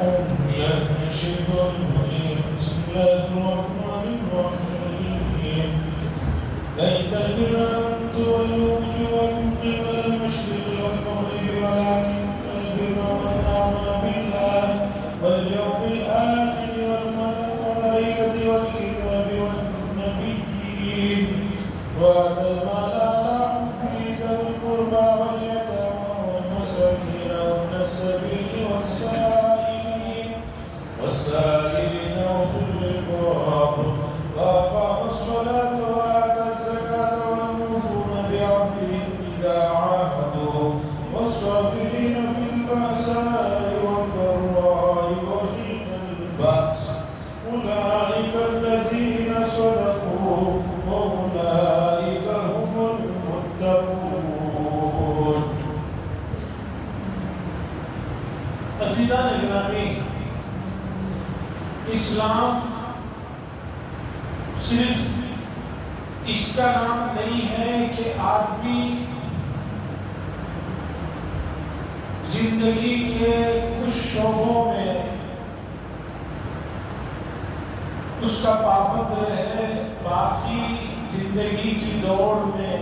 الشيطان الرجيم. بسم الله الرحمن الرحيم. ليس البر أن تولوا وجوهكم قبل المشرق والمغرب ولكن البر من آمن بالله واليوم الآخر والملائكة والكتاب والنبيين وآتى المال على حبه ذوي القربى واليتامى والمساكين وابن السبيل والسائلين وفي الرقاب وأقام الصلاة وآتى الزكاة والموفون بعهدهم إذا عاهدوا والصابرين في البأساء والضراء وحين البأس أولئك الذين صدقوا وأولئك هم المتقون. عزیزان گرامی، اسلام صرف اس کا نام نہیں ہے کہ آدمی زندگی کے کچھ شعبوں میں اس کا پابند رہے، باقی زندگی کی دوڑ میں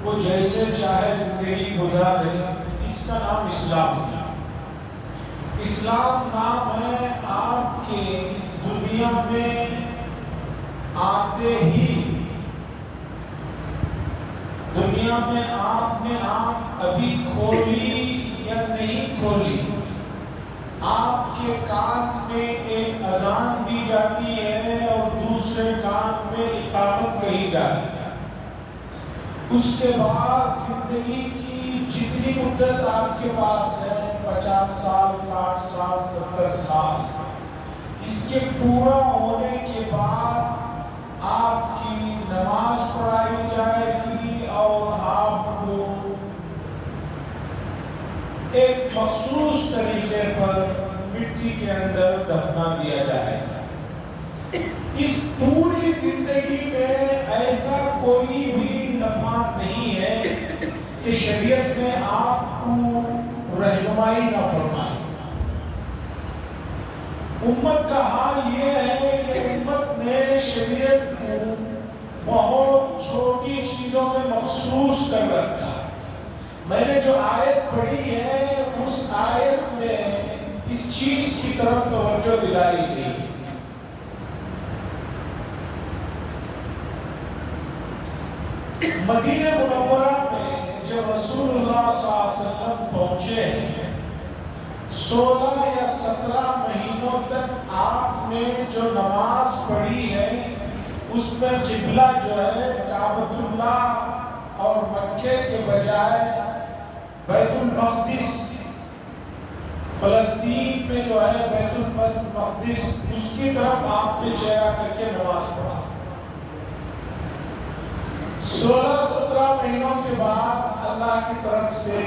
وہ جیسے چاہے زندگی گزارے. اس کا نام اسلام ہے. اسلام نام ہے آپ کے دنیا میں آتے ہی دنیا میں آپ نے آنکھ ابھی کھولی یا نہیں کھولی، آپ کے کان میں ایک اذان دی جاتی ہے اور دوسرے کان میں اقامت کہی جاتی ہے. اس کے بعد زندگی کی جتنی مدت آپ کے پاس ہے، 50 سال، 60 سال، 70 سال، اس کے پورا ہونے کے بعد آپ کی نماز پڑھائی جائے گی اور آپ کو ایک مخصوص طریقے پر مٹی کے اندر دفنا دیا جائے گا. اس پوری زندگی میں ایسا کوئی بھی لمحہ نہیں ہے کہ شریعت نے آپ کو رہنمائی نہ فرمائی. امت کا حال یہ ہے کہ امت نے شریعت کو بہت چھوٹی چیزوں میں مخصوص کر رکھا. میں نے جو آیت پڑھی ہے اس آیت میں اس چیز کی طرف توجہ دلائی گئی. مدینہ منورہ میں جب رسول اللہ صلی اللہ علیہ وسلم پہنچے 16 یا 17 مہینوں تک آپ نے جو نماز پڑھی ہے اس میں قبلہ جو ہے کعبۃ اللہ اور مکے کے بجائے بیت المقدس، فلسطین میں جو ہے بیت المقدس، اس کی طرف آپ نے چہرہ کر کے نماز پڑھا. 16-17 مہینوں کے بعد اللہ کی طرف سے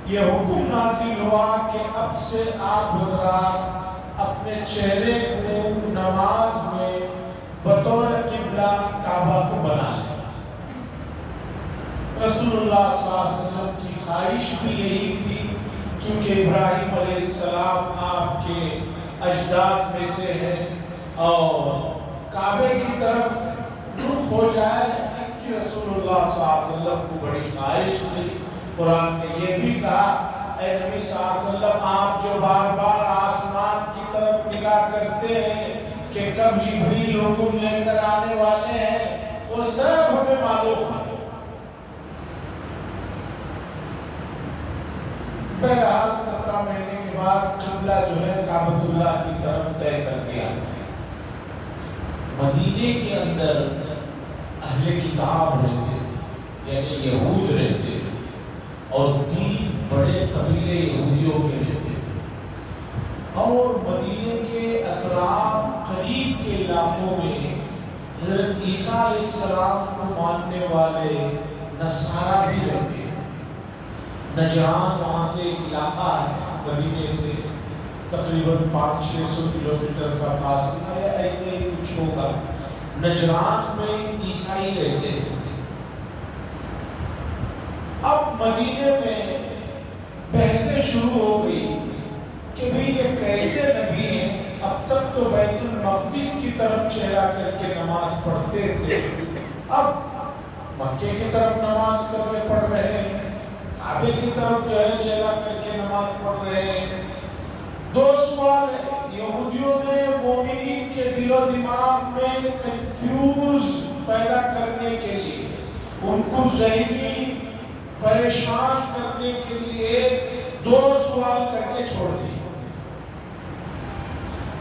یہ حکم نازل ہوا کہ اب سے آپ حضرات اپنے چہرے کو نماز میں بطور قبلہ کعبہ کو بنا لیں. رسول اللہ صلی اللہ علیہ وسلم کی خواہش بھی یہی تھی، چونکہ ابراہیم علیہ السلام آپ کے اجداد میں سے ہیں اور کعبے کی طرف رخ ہو جائے، اس کی رسول اللہ صلی اللہ علیہ وسلم کو بڑی خواہش تھی. قرآن نے یہ بھی کہا، اے نبی صلی اللہ علیہ وسلم آپ جو بار بار آسمان کی طرف نگاہ کرتے ہیں کہ کب جبریل حکم لے کر آنے والے ہیں، وہ سب ہمیں معلوم ہے. بہرحال 17 مہینے کے بعد قبلہ جو ہے کعبۃ اللہ کی طرف طے کر دیا. مدینے کے اندر اہل کتاب رہتے تھے، یعنی یہود رہتے تھے، اور 3 بڑے قبیلے یہودیوں کے رہتے تھے. اور مدینے کے اطراف قریب کے علاقوں میں حضرت عیسیٰ علیہ السلام کو ماننے والے نصارہ بھی رہتے تھے. نجران وہاں سے ایک علاقہ ہے، مدینے سے تقریباً 500-600 کلومیٹر کا فاصلہ ہے، ایسے ہی کچھ ہوگا. نجران میں عیسائی رہتے تھے. اب مدینے میں بحثیں شروع ہو گئی کہ بھئی یہ کیسے نبی ہیں؟ اب تک تو بیت المقدس کی طرف چہرہ کر کے نماز پڑھتے تھے، اب مکے کی طرف نماز کر کے پڑھ رہے ہیں، کعبے کی طرف جو ہے چہرہ کر کے نماز پڑھ رہے ہیں۔ دو سوال ہے۔ یہودیوں نے مومنین کے دل و دماغ میں کنفیوز پیدا کرنے کے لیے، ان کو ذہنی پریشان کرنے کے لیے دو سوال کر کے چھوڑ دیے۔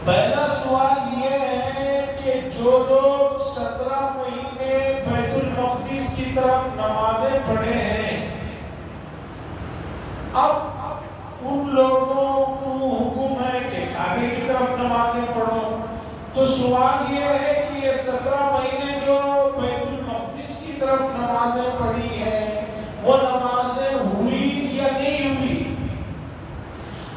پہلا سوال یہ ہے کہ جو لوگ 17 مہینے بیت المقدس کی طرف نمازیں پڑھے ہیں، اب ان لوگوں کو حکم ہے کہ کعبے کی طرف نمازیں پڑھو۔ تو سوال یہ ہے کہ یہ 17 مہینے جو بیت المقدس کی طرف نمازیں پڑھی ہیں، وہ نمازیں ہوئی یا نہیں ہوئی؟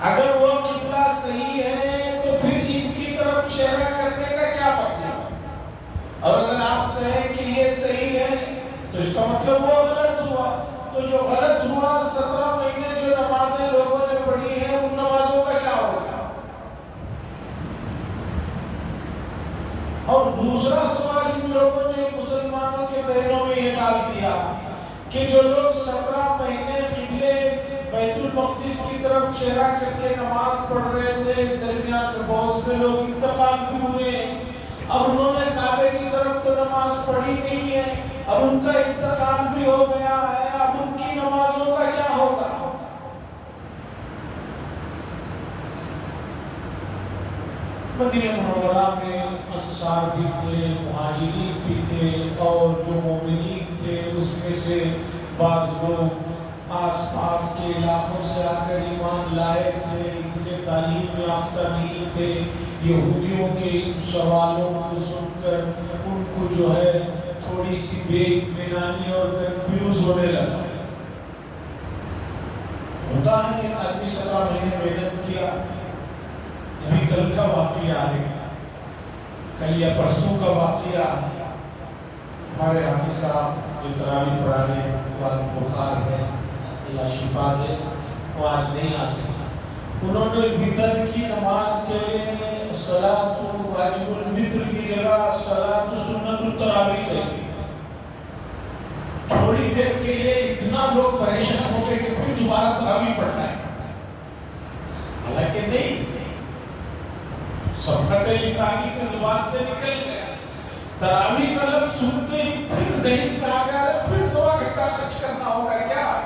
اگر وہ قبلہ صحیح ہے تو پھر اس کی طرف چہرہ کرنے کا کیا مطلب؟ اور اگر آپ کہیں کہ یہ صحیح ہے تو اس کا مطلب وہ غلط ہوا۔ تو جو غلط ہوا، 17 مہینے جو نمازیں لوگوں نے پڑھی ہیں، ان نمازوں کا کیا ہوگا؟ اور دوسرا سوال جن لوگوں نے مسلمانوں کے ذہنوں میں یہ ڈال دیا کہ جو لوگ 17 مہینے قبلے بیت المقدس کی طرف چہرہ کر کے نماز پڑھ رہے تھے، اس درمیان میں بہت سے لوگ انتقال بھی ہوئے، اب انہوں نے کعبے کی طرف تو نماز پڑھی نہیں ہے، اب ان کا انتقال بھی ہو گیا ہے، اب ان کی نمازوں کا کیا ہوگا؟ مدینہ منورہ میں انصار بھی تھے، مہاجرین بھی تھے، اور جو مومنین تھے اس میں سے بعض لوگ آس پاس کے علاقوں سے آ کر ایمان لائے تھے، اتنے تعلیم یافتہ نہیں تھے۔ یہودیوں کے ان سوالوں کو سن کر ان کو جو ہے تھوڑی سی بے اطمینانی اور کنفیوز ہونے لگا۔ ہوتا ہے ایک آدمی 17 مہینے محنت کیا، ابھی کل کا واقعہ ہے، کل یا پرسوں کا واقعہ ہے، ہمارے حافظ صاحب جو تراویح پڑھا رہے ہیں، آج بخار ہے، اللہ شفا دے، وہ آج نہیں آ سکے۔ انہوں نے وتر کی نماز کے لیے صلاۃ واجب الوتر کی جگہ صلاۃ سنت التراویح کہہ دی۔ تھوڑی دیر کے لیے اتنا لوگ پریشان ہو گئے کہ پھر دوبارہ تراویح پڑھنا ہے، حالانکہ نہیں، سبقت لسانی سے زبان سے نکل گیا، تراویح کا لفظ سنتے ہی پھر ذہن میں آ گیا، پھر 1.25 گھنٹہ خرچ کرنا ہوگا کیا؟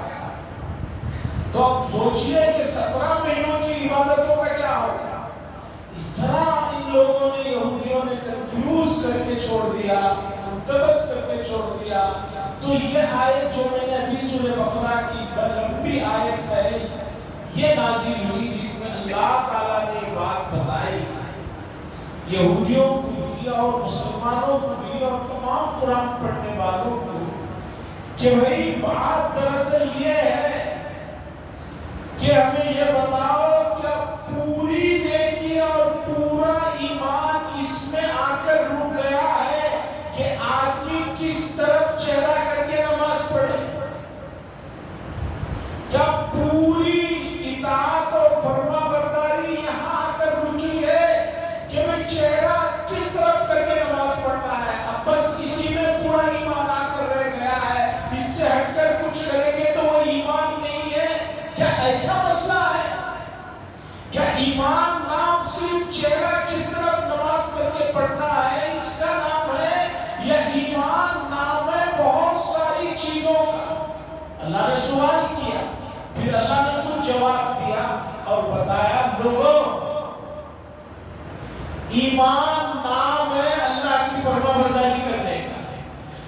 تو اب سوچئے کہ 17 مہینوں کی عبادتوں کا کیا ہوگا؟ اس طرح ان لوگوں نے، یہودیوں نے کنفیوز کر کے چھوڑ دیا، ملتبس کر کے چھوڑ دیا۔ تو یہ آیت جو میں نے ابھی سورہ بقرہ کی لمبی آیت ہے، یہ نازل ہوئی جس میں اللہ تعالیٰ نے بات بتائی یہودیوں کو بھی اور مسلمانوں کو بھی اور تمام قرآن پڑھنے والوں کو، کہ بھئی بات دراصل یہ ہے کہ ہمیں یہ بتاؤ کہ پوری نیکی اور پورا ایمان اس میں آ کر رک گیا ہے کہ آدمی کس طرف چہرہ کر کے نماز پڑھے؟ کیا پوری اطاعت اور فرما برداری یہاں آ کر رکی ہے کہ میں چہرہ کس طرف کر کے نماز پڑھنا ہے؟ اب بس اسی میں پورا ایمان آ کر رہ گیا ہے، اس سے ہٹ کر کچھ کریں گے تو وہ ایمان نہیں ہے؟ کیا ایسا مسئلہ ہے؟ کیا ایمان نام صرف چہرہ کس طرف نماز کر کے پڑھنا ہے اس کا نام ہے، یا ایمان نام ہے بہت ساری چیزوں کا؟ اللہ نے سوال کیا، پھر اللہ نے خود جواب دیا اور بتایا، لوگوں ایمان نام ہے اللہ کی فرما برداری کرنے کا۔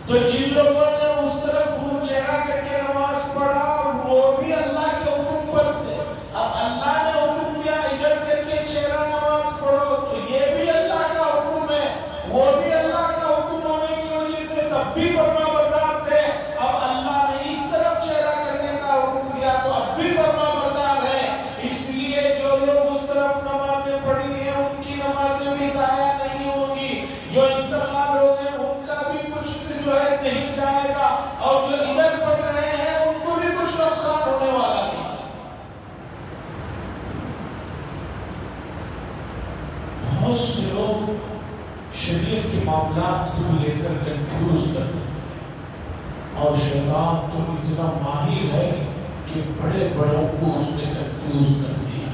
تو جن لوگوں نے اس طرف منہ چہرہ کر کے نماز پڑھا وہ بھی اللہ کے حکم پر تھے، اب اللہ نے حکم دیا ادھر کر کے چہرہ نماز پڑھو تو یہ بھی اللہ کا حکم ہے، وہ بھی اللہ کا حکم ہونے کی وجہ سے تب بھی فرما بردار تھے، اب اللہ نے اس طرف چہرہ کرنے کا حکم دیا تو اب بھی فرما بردار ہے۔ اس لیے جو لوگ اس طرف نمازیں پڑھی ہیں ان کی نمازیں بھی ضائع نہیں ہوں گی، جو انتقال ہو گئے ان کا بھی کچھ جو ہے نہیں جائے گا، اور جو ادھر پڑھ رہے ہیں ان کو بھی کچھ نقصان ہونے والا نہیں۔ معاملات کو لے کر کنفیوز کرتے تھے، اور شیطان تو اتنا ماہر ہے کہ بڑے بڑوں کو اس نے کنفیوز کر دیا۔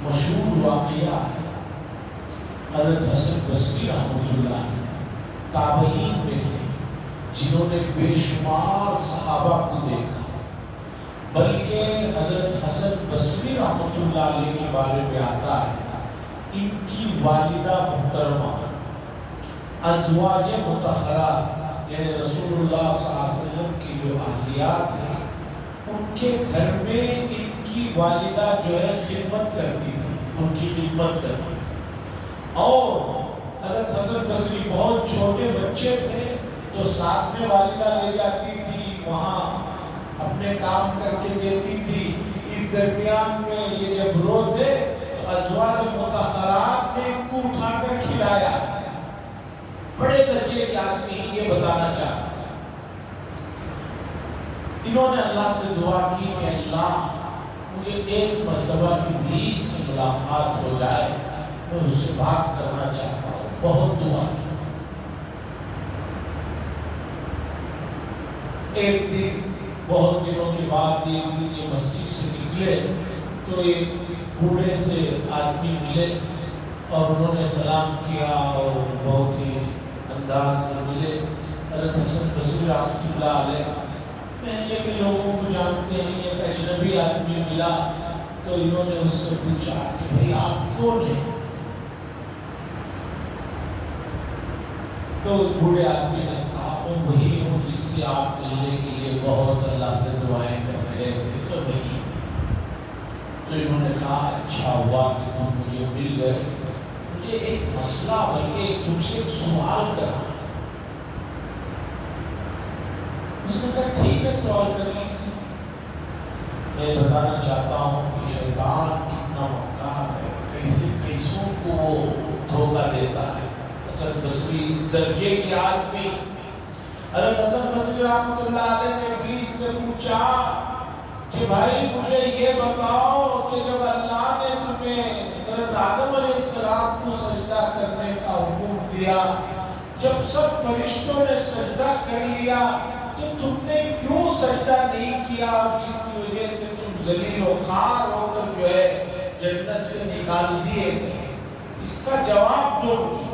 مشہور واقعہ ہے حضرت حسن بصری رحمۃ اللہ علیہ، تابعین میں سے جنہوں نے بے شمار صحابہ کو دیکھا، بلکہ حضرت حسن بصری رحمۃ اللہ علیہ کے بارے میں آتا ہے ان کی والدہ محترمہ ازواج مطہرات یعنی رسول اللہ صلی اللہ علیہ وسلم کی جو اہلیات ہیں، ان کے گھر میں ان کی والدہ جو ہے خدمت کرتی تھی، ان کی خدمت کرتی تھی۔ اور حضرت حسن بصری بہت چھوٹے بچے تھے تو ساتھ میں والدہ لے جاتی تھی، وہاں اپنے کام کر کے دیتی تھی۔ اس درمیان میں یہ جب روتے تو ازواج مطہرات نے ان کو اٹھا کر کھلایا۔ بڑے درجے کے آدمی یہ بتانا چاہتا ہے، انہوں نے اللہ سے دعا کی کہ اللہ مجھے ایک مرتبہ ابلیس سے ملاقات ہو جائے، میں اس سے بات کرنا چاہتا ہوں۔ بہت دعا کی۔ ایک دن بہت دنوں کے بعد ایک دن یہ مسجد سے نکلے تو ایک بوڑھے سے آدمی ملے اور انہوں نے سلام کیا اور بہت ہی انداز سے ملے۔ حضرت حسن بصری رحمۃ اللہ علیہ محلے کے لوگوں کو جانتے ہیں، ایک اجنبی آدمی ملا تو انہوں نے اس سے پوچھا کہ بھئی آپ کون ہیں؟ تو اس بوڑھے آدمی نے کہا میں وہی ہوں جس سے آپ ملنے کے لیے بہت اللہ سے دعائیں کر رہے تھے، میں وہی۔ تو انہوں نے کہا اچھا ہوا کہ تم مجھے مل گئے، مجھے ایک مسئلہ بلکہ تم سے ایک سوال کرنا ہے۔ اس نے کہا ٹھیک ہے سوال کر لیجیے۔ میں بتانا چاہتا ہوں کہ شیطان کتنا مکار ہے، کیسے کیسوں کو وہ دھوکہ دیتا ہے۔ حسن بصری اس درجے کے آدمی، حضرت حسن بصری رحمۃ اللہ علیہ نے ابلیس سے پوچھا کہ بھائی مجھے یہ بتاؤ کہ جب اللہ نے تمہیں حضرت آدم علیہ السلام کو سجدہ کرنے کا حکم دیا، جب سب فرشتوں نے سجدہ کر لیا تو تم نے کیوں سجدہ نہیں کیا، جس کی وجہ سے تم ذلیل و خوار ہو کر جو ہے جنت سے نکال دیے گئے؟ اس کا جواب دو مجھے۔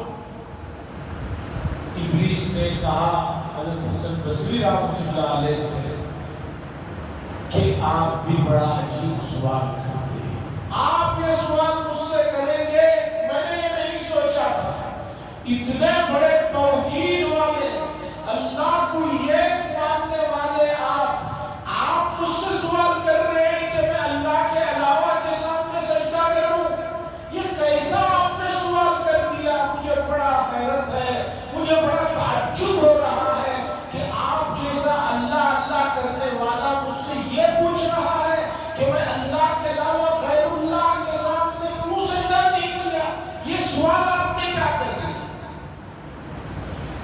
ابلیس نے کہا حضرت حسن بصری رحمۃ اللہ علیہ سے کہ آپ بھی بڑا عجیب سوال کرتے ہیں، آپ یہ سوال مجھ سے کریں گے، میں نے یہ نہیں سوچا تھا۔ اتنے بڑے توحید والے، اللہ کو ایک ماننے والے آپ مجھ سے سوال کر رہے ہیں کہ میں اللہ کے علاوہ کے سامنے سجدہ کروں؟ یہ کیسا آپ نے سوال کر دیا؟ مجھے بڑا حیرت ہے، مجھے بڑا تعجب ہو رہا ہے کہ آپ جیسا اللہ اللہ کرنے والا مجھ سے یہ پوچھ رہا ہے کہ میں اللہ کے علاوہ غیر اللہ کے سامنے کیوں سجدہ نہیں کیا؟ یہ سوال آپ نے کیا کر لیا؟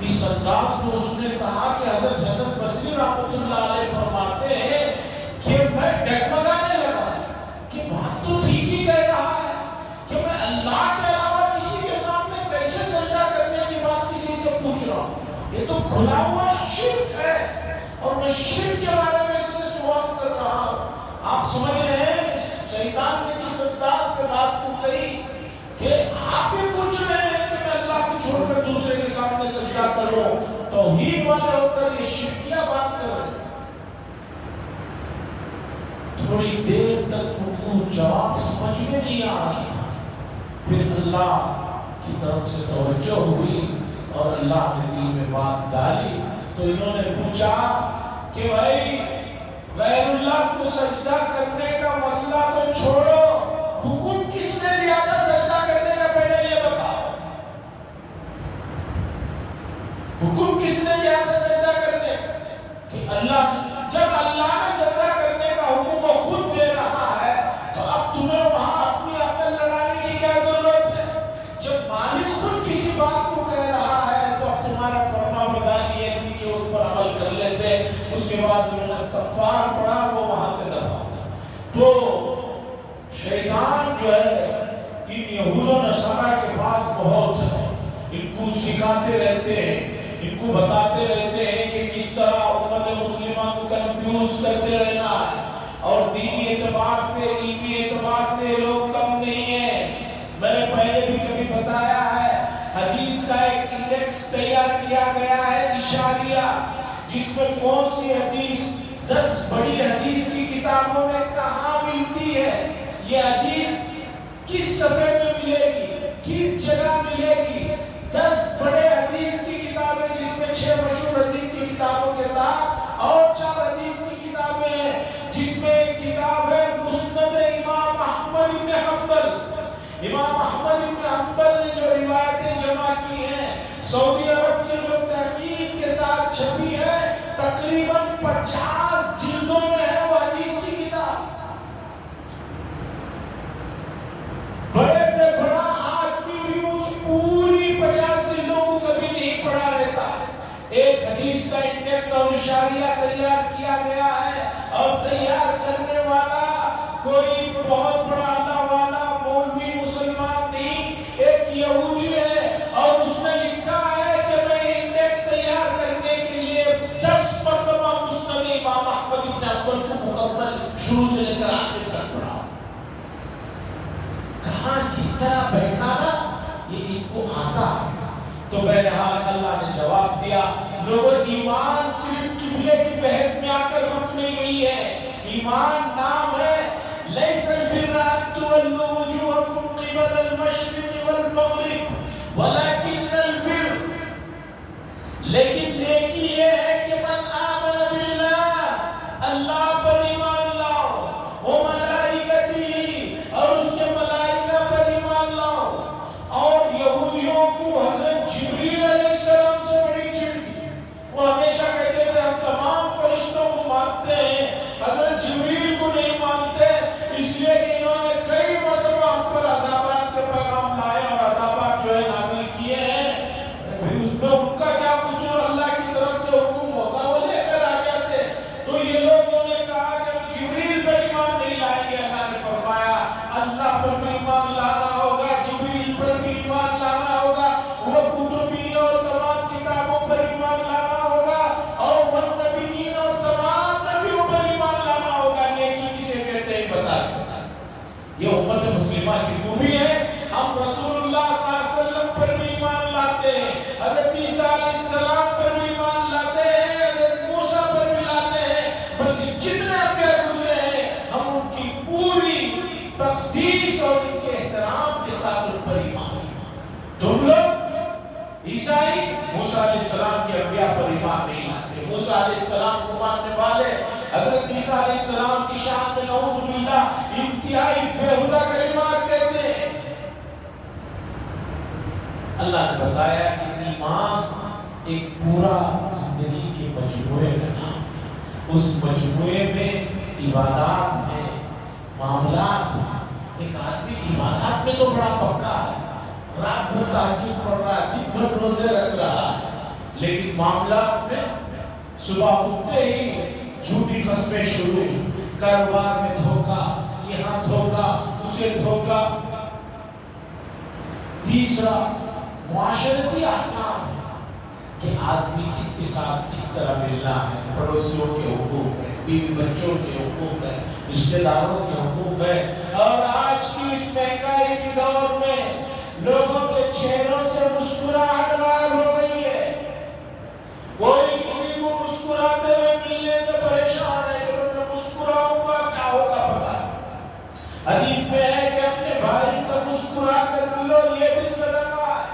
اس انداز میں اس نے کہا کہ حضرت حسن بصری رحمۃ اللہ علیہ فرماتے ہیں کہ میں ڈگمگانے لگا کہ بات تو ٹھیک ہی کہہ رہا ہے کہ میں اللہ کے علاوہ کسی کے سامنے کیسے سجدہ کرنے کی بات کسی سے پوچھ رہا ہوں؟ یہ تو کھلا ہوا شرک ہے، اور میں شرک کے بارے میں اس سے سوال کر رہا ہوں۔ آپ سمجھ رہے ہیں شیطان نے کس انداز پہ بات کو کہی کہ آپ بھی پوچھ رہے ہیں کہ میں اللہ کو چھوڑ کر دوسرے کے سامنے سجدہ کروں، توحید والے ہو کر یہ شرکیہ بات کر رہے ہیں۔ تھوڑی دیر تک ان کو جواب سمجھ میں نہیں آ رہا تھا، پھر اللہ کی طرف سے توجہ ہوئی اور اللہ نے دل میں بات ڈالی تو انہوں نے پوچھا کہ بھائی غیر اللہ کو سجدہ کرنے کا مسئلہ تو چھوڑو، حکم کس نے دیا تھا سجدہ کرنے کا؟ پہلے یہ بتاؤ، حکم کس نے دیا تھا سجدہ کرنے کہ اللہ؟ جب اللہ نے سجدہ کرنے کا حکم وہ خود دے رہا ہے تو اب تمہیں وہاں اپنی عقل لڑانے کی کیا ضرورت ہے؟ جب مالک خود کسی بات کو کہہ رہا ہے تو اب تمہارا فرما برداری یہ تھی کہ اس پر عمل کر لیتے۔ اس کے بعد انہوں نے استغفار پڑھا، وہ وہاں سے دفع ہو۔ تو شیطان جو ہے ان یہود و نصارہ کے پاس بہت ہے، ان کو سکھاتے رہتے ہیں، ان کو بتاتے رہتے ہیں کہ کس طرح امت مسلمہ کو کنفیوز کرتے رہنا ہے، اور دینی اعتبار سے، علمی اعتبار سے لوگ کم نہیں ہیں۔ میں نے پہلے بھی کبھی بتایا ہے، حدیث کا ایک انڈیکس تیار کیا گیا ہے، اشاریہ، جس میں کون سی حدیث 10 بڑی حدیث کی کتابوں میں کہاں ملتی ہے، یہ حدیث کس صفحے میں ملے گی، کس جگہ ملے گی۔ 10 بڑے حدیث کی کتابیں، جس میں 6 مشہور حدیث کی کتابوں کے ساتھ اور 4 حدیث کی کتابیں ہیں، جس میں ایک کتاب ہے مسند امام احمد بن حنبل۔ امام احمد بن حنبل نے جو روایتیں جمع کی ہیں، سعودی عرب سے جو تحقیق کے ساتھ چھپی ہے، تقریباً 50 جلدوں میں ہے وہ حدیث کی کتاب۔ بڑے سے بڑا آدمی بھی اس پوری 50 جلدوں کو کبھی نہیں پڑھا رہتا۔ ایک حدیث کا انڈیکس اور اشاریہ تیار کیا گیا ہے، اور تیار کرنے والا کوئی بہت بڑا اللہ والا مولوی مسلمان نہیں، ایک یہودی ہے، اور اس نے لکھا ہے کہ میں انڈیکس تیار کرنے کے لیے 10 مرتبہ مسند امام احمد بن حنبل کو مکمل شروع سے لے کر آخر تک پڑھا۔ کہاں کس طرح بہکانا یہ ان کو آتا ہے۔ تو بہرحال اللہ نے جواب دیا، لوگوں ایمان صرف قبلے کی بحث میں آ کر رک نہیں گئی ہے۔ ایمان نام ہے، لیس البر ان تولوا وجوہکم قبل المشرق والمغرب ولکن البر، لیکن نیکی یہ ہے کہ من آمن باللہ، اللہ پر ایمان لاؤ، وہ ملائکتی، اور اس کے ملائکہ پر ایمان لاؤ۔ اور یہودیوں کو حضرت جبریل علیہ السلام سے بڑی چڑ تھی، وہ ہمیشہ کہتے تھے ہم تمام فرشتوں کو مانتے ہیں، حضرت جبریل کو نہیں مانتے، اس لیے کہ انہوں نے کئی مرتبہ ہم پر عذابات کے پیغام لائے اور عذابات جو ہے نازل کیے ہیں، بھئی اس میں ان کا کیا قصور، اللہ کی طرف سے حکم ہوتا وہ لے کر آ جاتے۔ تو یہ لوگوں نے کہا کہ ہم جبریل پر ایمان نہیں لائیں گے۔ اللہ نے فرمایا اللہ پر بھی ایمان لانا ہوگا، جبریل پر بھی ایمان لانا ہوگا، وہ کتبی اور تمام کتابوں پر ایمان لانا ہوگا، اور وہ نبیین اور تمام نبیوں پر ایمان لانا ہوگا۔ نیکی کسے کہتے ہیں بتا دیں۔ یہ امت مسلمہ کی خوبی ہے، ہم رسول اللہ صلی اللہ علیہ وسلم پر بھی ایمان لاتے ہیں، حضرت عیسیٰ علیہ السلام پر بھی ایمان لاتے ہیں، حضرت موسیٰ پر بھی لاتے ہیں، بلکہ جتنے انبیاء گزرے ہیں ہم ان کی پوری تقدیس اور ان کے احترام کے ساتھ ان پر ایمان لاتے۔ تم لوگ عیسائی موسیٰ علیہ السلام کے انبیاء پر ایمان نہیں لاتے، موسیٰ علیہ السلام کو ماننے والے حضرت عیسیٰ علیہ السلام کی شان میں نعوذ باللہ انتہائی بےہودہ کلمات کہتے ہیں۔ اللہ نے بتایا کہ ایمان ایک پورا زندگی کے مجموعے کا نام ہے، اس مجموعے میں عبادات ہیں، معاملات ہیں۔ ایک آدمی عبادات میں تو بڑا پکا ہے، رات بھر تہجد پڑھ رہا ہے، دن بھر روزے رکھ رہا ہے، لیکن معاملات میں صبح اٹھتے ہی جھوٹی قسمیں شروع، کاروبار میں دھوکہ، یہاں دھوکہ، اسے دھوکہ۔ تیسرا معاشرتی احکام ہے کہ آدمی کس کے ساتھ کس طرح ملنا ہے، پڑوسیوں کے حقوق ہے، بیوی بچوں کے حقوق ہے، رشتہ داروں کے حقوق ہے۔ اور آج کی اس مہنگائی کے دور میں لوگوں کے چہروں سے مسکراہٹ غائب ہو گئی ہے، کوئی کسی کو مسکراتے ہوئے ملنے سے پریشان ہے کہ میں مسکراؤں گا کیا ہوگا پتہ نہیں۔ حدیث میں ہے کہ اپنے بھائی سے مسکرا کر ملو، یہ بھی صدقہ ہے،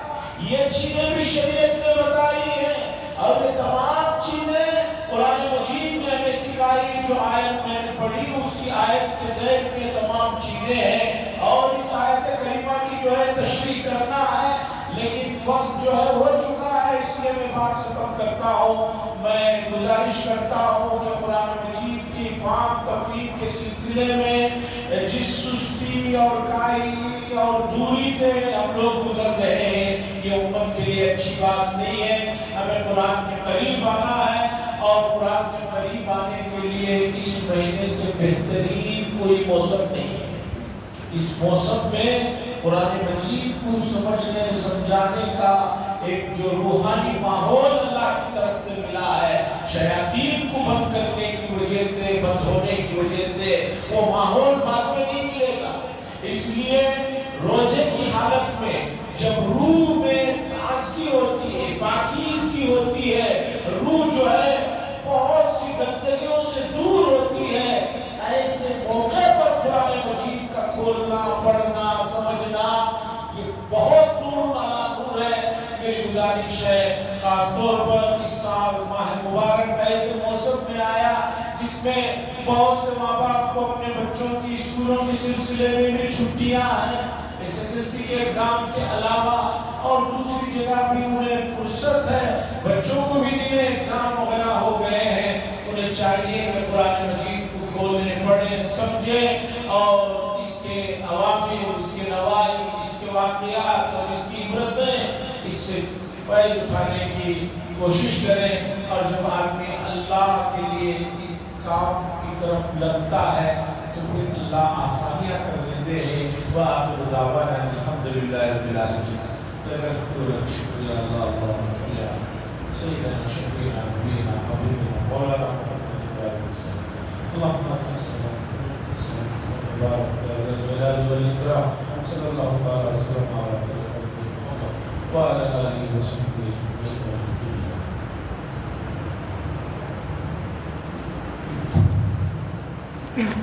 یہ چیزیں بھی شریعت نے بتائی ہیں، اور یہ تمام چیزیں قرآن مجید نے ہمیں سکھائی۔ جو آیت میں نے پڑھی اسی آیت کے ذیل میں تمام چیزیں ہیں، اور اس آیت کریمہ کی جو ہے تشریح کرنا ہے، لیکن وقت جو ہے ہو چکا ہے، اس لیے میں بات ختم کرتا ہوں۔ میں گزارش کرتا ہوں کہ قرآن مجید کی فہم تفہیم کے سلسلے میں جس سستی اور کاہلی اور دوری سے ہم لوگ گزر رہے ہیں، یہ امت کے لیے اچھی بات نہیں ہے۔ ہمیں قرآن کے قریب آنا ہے، اور قرآن کے قریب آنے کے لیے اس مہینے سے بہترین کوئی موسم نہیں ہے۔ اس موسم میں قرآن مجید کو سمجھنے سمجھانے کا ایک جو روحانی ماحول اللہ کی طرف سے ملا ہے، شیاطین کو بند کرنے کی وجہ سے، بند ہونے کی وجہ سے وہ ماحول بعد میں نہیں ملے گا۔ اس لیے روزے کی حالت میں جب روح میں تازگی ہوتی ہے، پاکیز کی ہوتی ہے، روح جو ہے بہت سی گندگیوں سے دور ہوتی ہے، ایسے موقع پر قرآن مجید کا کھولنا، پڑھنا، سمجھنا یہ بہت نور والا نور ہے۔ میری گزارش ہے خاص طور پر اس سال ماہ مبارک ایسے موسم میں آیا جس میں بہت سے ماں باپ کو اپنے بچوں کی اسکولوں کے سلسلے میں بھی چھٹیاں ہیں، SSLC کے ایگزام کے علاوہ اور دوسری جگہ بھی انہیں فرصت ہے، بچوں کو بھی جنہیں ایگزام وغیرہ ہو گئے ہیں انہیں چاہیے کہ قرآن مجید کو کھولیں، پڑھیں، سمجھیں اور اس کے عوامل، اس کے نواہی، اس کے واقعات اور اس کی عبرتیں، اس سے فیض اٹھانے کی کوشش کریں۔ اور جب آدمی اللہ کے لیے اس کام کی طرف لگتا ہے تو پھر اللہ آسانیاں کر دیتے ہیں۔ وآخر دعوانا الحمدللہ رب العالمین۔ شکریہ اللہ، اللہم صلی علی سیدنا شفیعنا نبینا حبیبنا مولانا محمد وآلہ وسلم۔ اللہم انت الصمد ومنک الصمد وتبارک یا ذا الجلال والاکرام۔ صلی اللہ تعالی وسلم علی محمد وعلی آلہ وصحبہ اجمعین والحمد للہ۔